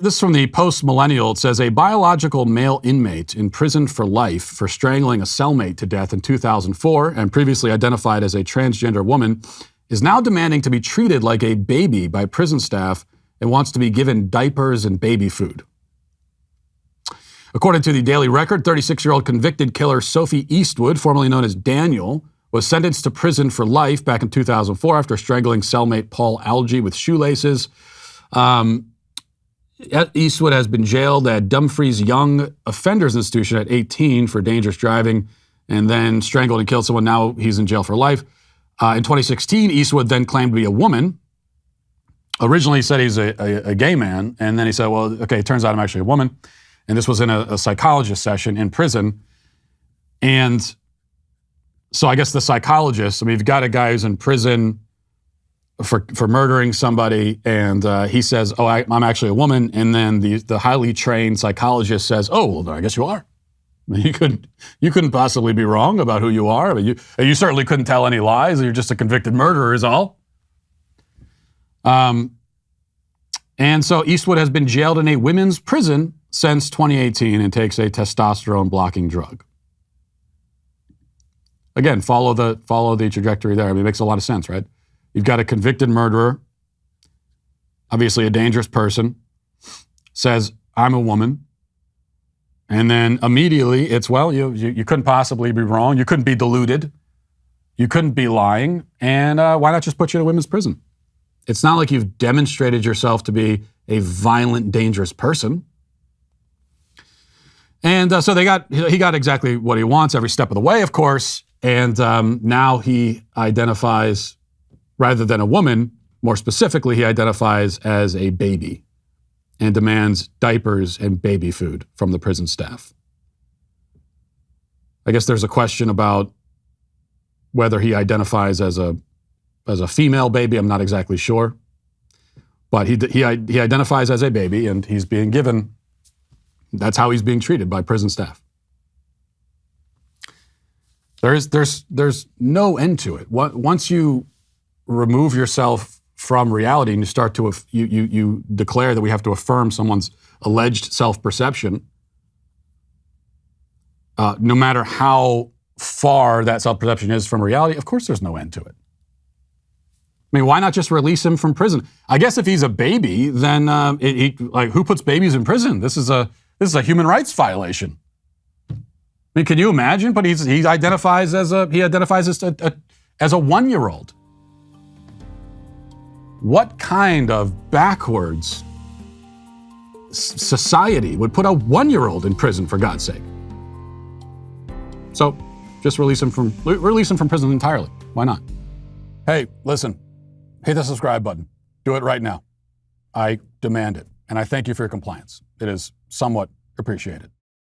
This is from the Post-Millennial. It says, a biological male inmate imprisoned for life for strangling a cellmate to death in 2004 and previously identified as a transgender woman is now demanding to be treated like a baby by prison staff and wants to be given diapers and baby food. According to the Daily Record, 36-year-old convicted killer Sophie Eastwood, formerly known as Daniel, was sentenced to prison for life back in 2004 after strangling cellmate Paul Algie with shoelaces. Eastwood has been jailed at Dumfries Young Offenders Institution at 18 for dangerous driving and then strangled and killed someone. Now he's in jail for life. In 2016, Eastwood then claimed to be a woman. Originally he said he's a gay man, and then he said, well, okay, it turns out I'm actually a woman. And this was in a psychologist session in prison. And so I guess the psychologist, I mean, you've got a guy who's in prison for murdering somebody, and he says, oh, I'm actually a woman. And then the highly trained psychologist says, oh, well, I guess you are. I mean, you couldn't possibly be wrong about who you are. I mean, you certainly couldn't tell any lies. You're just a convicted murderer is all. And so Eastwood has been jailed in a women's prison since 2018 and takes a testosterone blocking drug. Again, follow the trajectory there. I mean, it makes a lot of sense, right? You've got a convicted murderer, obviously a dangerous person, says, I'm a woman. And then immediately it's, well, you couldn't possibly be wrong. You couldn't be deluded. You couldn't be lying. And why not just put you in a women's prison? It's not like you've demonstrated yourself to be a violent, dangerous person. And so he got exactly what he wants every step of the way, of course. And now he identifies, rather than a woman, more specifically, he identifies as a baby and demands diapers and baby food from the prison staff. I guess there's a question about whether he identifies as a female baby. I'm not exactly sure. But he identifies as a baby, and he's being given, that's how he's being treated by prison staff. There's no end to it. Once you remove yourself from reality and you start to you declare that we have to affirm someone's alleged self-perception, no matter how far that self-perception is from reality, of course there's no end to it. I mean, why not just release him from prison? I guess if he's a baby, then who puts babies in prison? This is a human rights violation. I mean, can you imagine? But he identifies as a 1-year-old. What kind of backwards society would put a 1-year-old in prison, for God's sake? So just release him from prison entirely. Why not? Hey, listen, hit the subscribe button. Do it right now. I demand it. And I thank you for your compliance. It is somewhat appreciated.